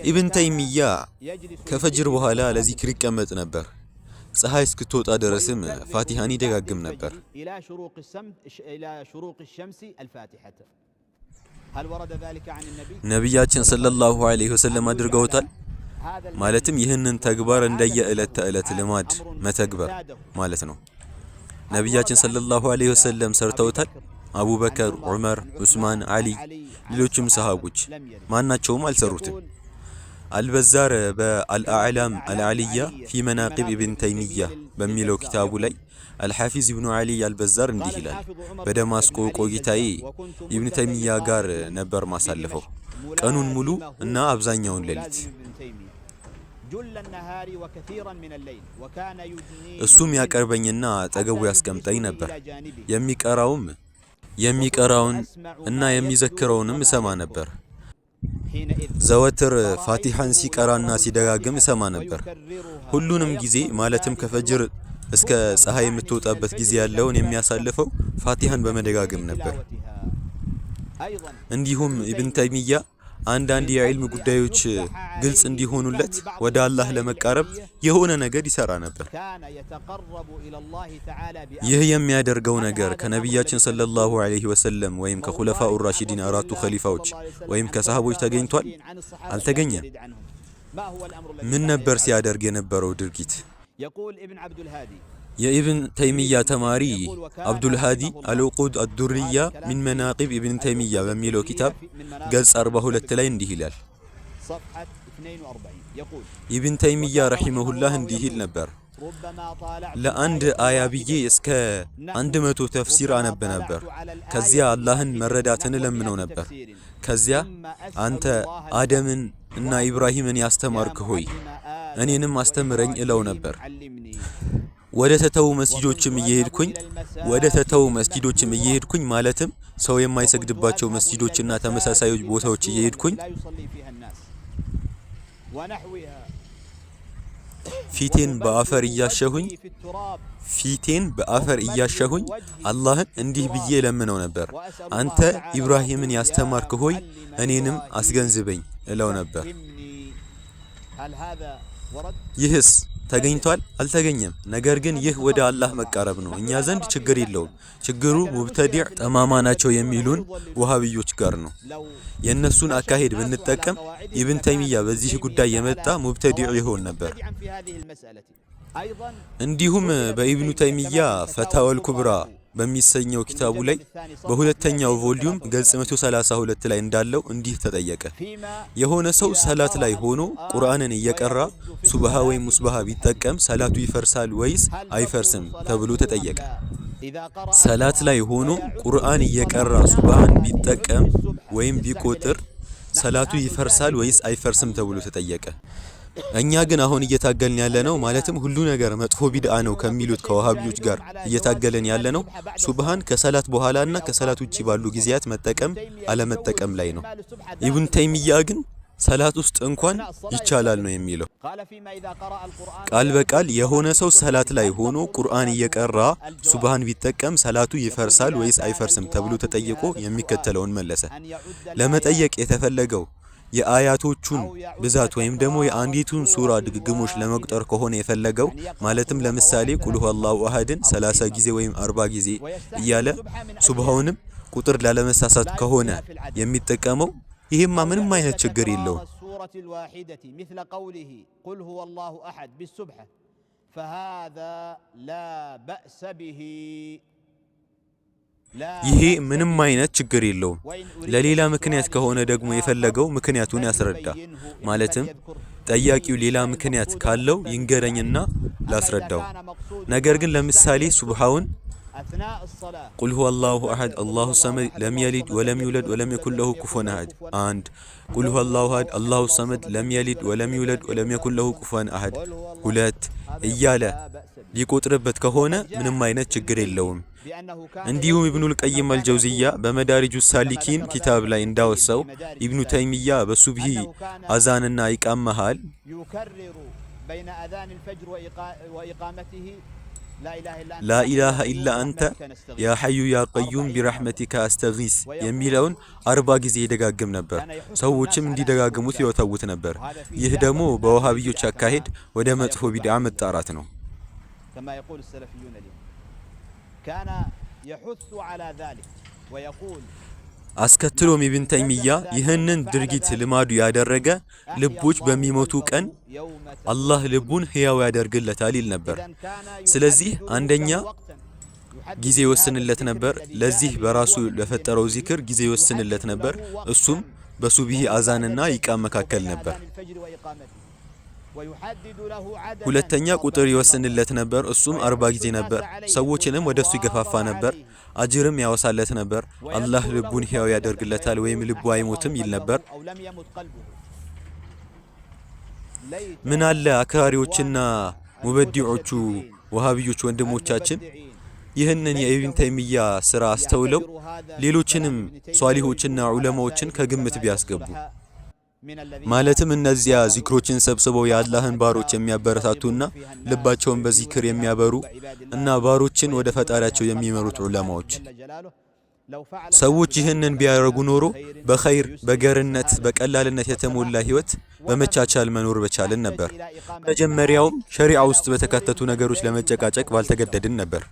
ኢብን ተይሚያ ከፈጅር በኋላ ለዚክር ይቀመጥ ነበር። ፀሐይ እስክትወጣ ድረስም ፋቲሃን ይደጋግም ነበር። ነቢያችን ሰለላሁ ዐለይሂ ወሰለም አድርገውታል? ማለትም ይህንን ተግባር እንደየዕለት ተዕለት ልማድ መተግበር ማለት ነው። ነቢያችን ሰለላሁ ዐለይሂ ወሰለም ሰርተውታል? አቡበከር፣ ዑመር፣ ዑስማን፣ አሊ ሌሎችም ሰሃቦች ማናቸውም አልሰሩትም። አልበዛር በአልአዕላም አልዓሊያ ፊ መናቂብ ኢብን ተይሚያ በሚለው ኪታቡ ላይ አልሐፊዝ ኢብኑ አሊ አልበዛር እንዲህ ይላል። በደማስቆ ቆይታዬ ኢብን ተይሚያ ጋር ነበር ማሳለፈው፣ ቀኑን ሙሉ እና አብዛኛውን ሌሊት። እሱም ያቀርበኝና አጠገቡ ያስቀምጠኝ ነበር። የሚቀራውን እና የሚዘክረውንም እሰማ ነበር። ዘወትር ፋቲሃን ሲቀራና ሲደጋግም እሰማ ነበር። ሁሉንም ጊዜ ማለትም ከፈጅር እስከ ፀሐይ የምትወጣበት ጊዜ ያለውን የሚያሳልፈው ፋቲሃን በመደጋገም ነበር። እንዲሁም ኢብን ተይሚያ አንዳንድ የዕልም ጉዳዮች ግልጽ እንዲሆኑለት ወደ አላህ ለመቃረብ የሆነ ነገር ይሰራ ነበር። ይህ የሚያደርገው ነገር ከነቢያችን ሰለላሁ ዐለይሂ ወሰለም ወይም ከኹለፋኡ ራሺዲን አራቱ ኸሊፋዎች ወይም ከሰሃቦች ተገኝቷል? አልተገኘም። ምን ነበር ሲያደርግ የነበረው ድርጊት? የኢብን ተይሚያ ተማሪ አብዱል ሃዲ አልዑቁድ አዱርያ ሚን መናቂብ ኢብን ተይሚያ በሚለው ኪታብ ገጽ 42 ላይ እንዲህ ይላል። ኢብን ተይሚያ ረሂመሁላህ እንዲህ ይል ነበር። ለአንድ አያ ብዬ እስከ 100 ተፍሲር አነብ ነበር። ከዚያ አላህን መረዳትን እለምነው ነበር። ከዚያ አንተ አደምን እና ኢብራሂምን ያስተማርክ ሆይ እኔንም አስተምረኝ እለው ነበር። ወደ ተተው መስጂዶችም እየሄድኩኝ ማለትም ሰው የማይሰግድባቸው መስጂዶችና ተመሳሳዮች ቦታዎች እየሄድኩኝ ፊቴን በአፈር እያሸሁኝ አላህን እንዲህ ብዬ ለምነው ነበር። አንተ ኢብራሂምን ያስተማርክ ሆይ እኔንም አስገንዝበኝ እለው ነበር። ይህስ ተገኝቷል? አልተገኘም። ነገር ግን ይህ ወደ አላህ መቃረብ ነው። እኛ ዘንድ ችግር የለውም። ችግሩ ሙብተዲዕ ጠማማ ናቸው የሚሉን ወሃቢዮች ጋር ነው። የእነሱን አካሄድ ብንጠቀም ኢብን ተይሚያ በዚህ ጉዳይ የመጣ ሙብተዲዕ ይሆን ነበር። እንዲሁም በኢብኑ ተይሚያ ፈታወል ኩብራ በሚሰኘው ኪታቡ ላይ በሁለተኛው ቮሊዩም ገጽ 132 ላይ እንዳለው እንዲህ ተጠየቀ። የሆነ ሰው ሰላት ላይ ሆኖ ቁርአንን እየቀራ ሱብሃ ወይም ሙስባሃ ቢጠቀም ሰላቱ ይፈርሳል ወይስ አይፈርስም ተብሎ ተጠየቀ። ሰላት ላይ ሆኖ ቁርአን እየቀራ ሱብሃን ቢጠቀም ወይም ቢቆጥር ሰላቱ ይፈርሳል ወይስ አይፈርስም ተብሎ ተጠየቀ። እኛ ግን አሁን እየታገልን ያለነው ማለትም ሁሉ ነገር መጥፎ ቢድአ ነው ከሚሉት ከወሃቢዎች ጋር እየታገልን ያለነው ሱብሃን ከሰላት በኋላና ከሰላት ውጪ ባሉ ጊዜያት መጠቀም አለመጠቀም ላይ ነው። ኢብን ተይሚያ ግን ሰላት ውስጥ እንኳን ይቻላል ነው የሚለው። ቃል በቃል የሆነ ሰው ሰላት ላይ ሆኖ ቁርአን እየቀራ ሱብሃን ቢጠቀም ሰላቱ ይፈርሳል ወይስ አይፈርስም ተብሎ ተጠይቆ የሚከተለውን መለሰ። ለመጠየቅ የተፈለገው የአያቶቹን ብዛት ወይም ደግሞ የአንዲቱን ሱራ ድግግሞች ለመቁጠር ከሆነ የፈለገው ማለትም ለምሳሌ ቁል ሁወላሁ አሐድን 30 ጊዜ ወይም 40 ጊዜ እያለ ሱብሃውንም ቁጥር ላለመሳሳት ከሆነ የሚጠቀመው ይሄማ ምንም አይነት ችግር የለውም። ይሄ ምንም አይነት ችግር የለውም። ለሌላ ምክንያት ከሆነ ደግሞ የፈለገው ምክንያቱን ያስረዳ። ማለትም ጠያቂው ሌላ ምክንያት ካለው ይንገረኝና ላስረዳው። ነገር ግን ለምሳሌ ሱብሃውን ቁል ሁወላሁ አሐድ አላሁ ሰመድ ለም የሊድ ወለም ይውለድ ወለም የኩን ለሁ ኩፉወን አሐድ አንድ ቁል ሁወላሁ አሐድ አላሁ ሰመድ ለም የሊድ ወለም ይውለድ ወለም የኩን ለሁ ኩፉወን አሐድ ሁለት እያለ ሊቆጥርበት ከሆነ ምንም አይነት ችግር የለውም። እንዲሁም ኢብኑል ቀይም አልጀውዚያ በመዳሪጁ ሳሊኪን ኪታብ ላይ እንዳወሳው ኢብኑ ተይሚያ በሱብሂ አዛንና ኢቃም መሃል ላኢላሃ ኢላ አንተ ያ ሐዩ ያ ቀዩም ቢረሕመቲከ አስተጊስ የሚለውን 40 ጊዜ ይደጋግም ነበር። ሰዎችም እንዲደጋግሙት ይወተውት ነበር። ይህ ደግሞ በወሃቢዮች አካሄድ ወደ መጥፎ ቢድዓ መጣራት ነው። አስከትሎም ኢብን ተይሚያ ይህንን ድርጊት ልማዱ ያደረገ ልቦች በሚሞቱ ቀን አላህ ልቡን ሕያው ያደርግለታል ይል ነበር። ስለዚህ አንደኛ ጊዜ ይወስንለት ነበር። ለዚህ በራሱ ለፈጠረው ዚክር ጊዜ ይወስንለት ነበር። እሱም በሱብሂ አዛንና ኢቃም መካከል ነበር። ሁለተኛ ቁጥር ይወስንለት ነበር። እሱም 40 ጊዜ ነበር። ሰዎችንም ወደሱ ይገፋፋ ነበር። አጅርም ያወሳለት ነበር። አላህ ልቡን ሕያው ያደርግለታል ወይም ልቡ አይሞትም ይል ነበር። ምን አለ አክራሪዎችና ሙበዲዖቹ ወሃቢዮች ወንድሞቻችን ይህንን የኢብን ተይሚያ ስራ አስተውለው ሌሎችንም ሷሊሆችና ዑለማዎችን ከግምት ቢያስገቡ። ማለትም እነዚያ ዚክሮችን ሰብስበው የአላህን ባሮች የሚያበረታቱና ልባቸውን በዚክር የሚያበሩ እና ባሮችን ወደ ፈጣሪያቸው የሚመሩት ዑለማዎች። ሰዎች ይህንን ቢያደርጉ ኖሮ በኸይር፣ በገርነት፣ በቀላልነት የተሞላ ህይወት በመቻቻል መኖር በቻልን ነበር። መጀመሪያውም ሸሪዓ ውስጥ በተካተቱ ነገሮች ለመጨቃጨቅ ባልተገደድን ነበር።